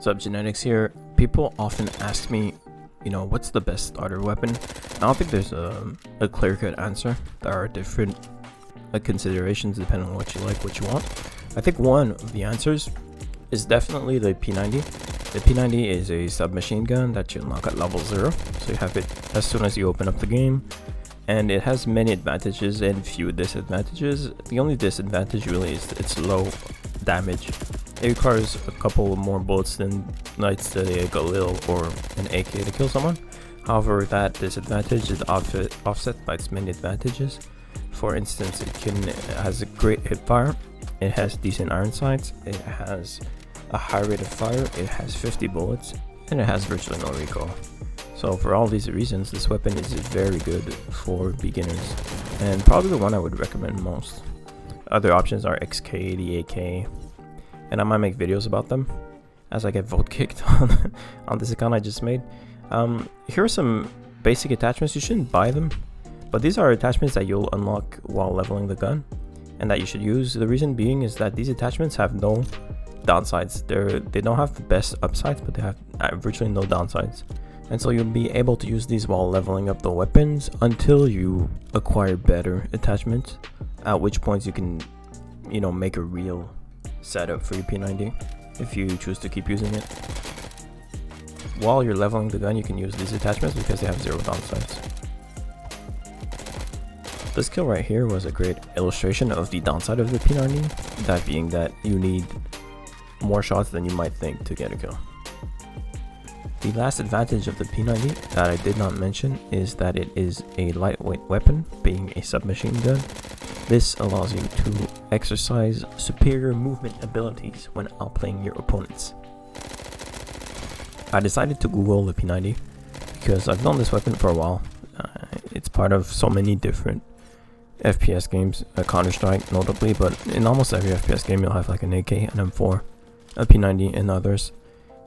Subgenetics here. People often ask me, what's the best starter weapon? I don't think there's a clear-cut answer. There are different considerations depending on what you like, what you want. I think one of the answers is definitely the P90. The P90 is a submachine gun that you unlock at level 0, so you have it as soon as you open up the game, and it has many advantages and few disadvantages. The only disadvantage really is its low damage. It requires a couple more bullets than Knights to a Galil or an AK to kill someone. However, that disadvantage is offset by its many advantages. For instance, it has a great hipfire, it has decent iron sights, it has a high rate of fire, it has 50 bullets, and it has virtually no recoil. So for all these reasons, this weapon is very good for beginners, and probably the one I would recommend most. Other options are XK, the AK, and I might make videos about them as I get vote kicked on this account I just made. Here are some basic attachments. You shouldn't buy them, but these are attachments that you'll unlock while leveling the gun and that you should use. The reason being is that these attachments have no downsides. They don't have the best upsides, but they have virtually no downsides, and so you'll be able to use these while leveling up the weapons until you acquire better attachments, at which point you can make a real setup for your P90 if you choose to keep using it. While you're leveling the gun, you can use these attachments because they have zero downsides. This kill right here was a great illustration of the downside of the P90, that being that you need more shots than you might think to get a kill. The last advantage of the P90 that I did not mention is that it is a lightweight weapon, being a submachine gun. This allows you to exercise superior movement abilities when outplaying your opponents. I decided to Google the P90 because I've known this weapon for a while. It's part of so many different FPS games, Counter-Strike notably, but in almost every FPS game you'll have like an AK, an M4, a P90, and others.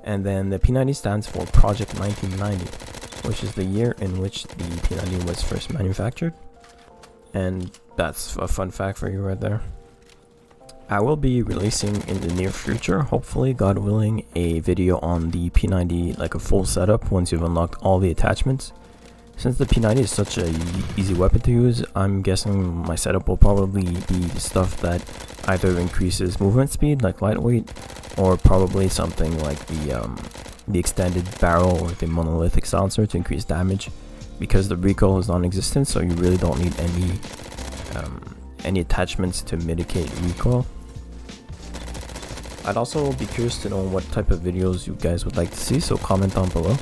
And then the P90 stands for Project 1990, which is the year in which the P90 was first manufactured. And that's a fun fact for you right there. I will be releasing in the near future, hopefully, God willing, a video on the P90, like a full setup once you've unlocked all the attachments. Since the P90 is such a easy weapon to use, I'm guessing my setup will probably be stuff that either increases movement speed, like lightweight, or probably something like the extended barrel or the monolithic silencer to increase damage, because the recoil is non-existent, so you really don't need any attachments to mitigate recoil. I'd also be curious to know what type of videos you guys would like to see, so comment down below.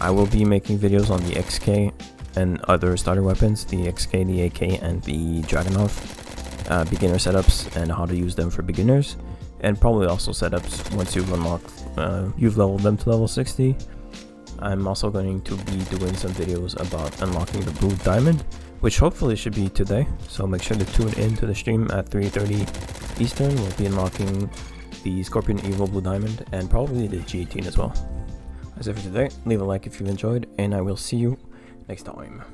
I will be making videos on the XK and other starter weapons, the XK, the AK, and the Dragunov beginner setups and how to use them for beginners, and probably also setups once you've unlocked, you've leveled them to level 60. I'm also going to be doing some videos about unlocking the blue diamond, which hopefully should be today, so make sure to tune in to the stream at 3:30 Eastern. We'll be unlocking the Scorpion Evil blue diamond and probably the G18 as well. That's it for today. Leave a like if you enjoyed, and I will see you next time.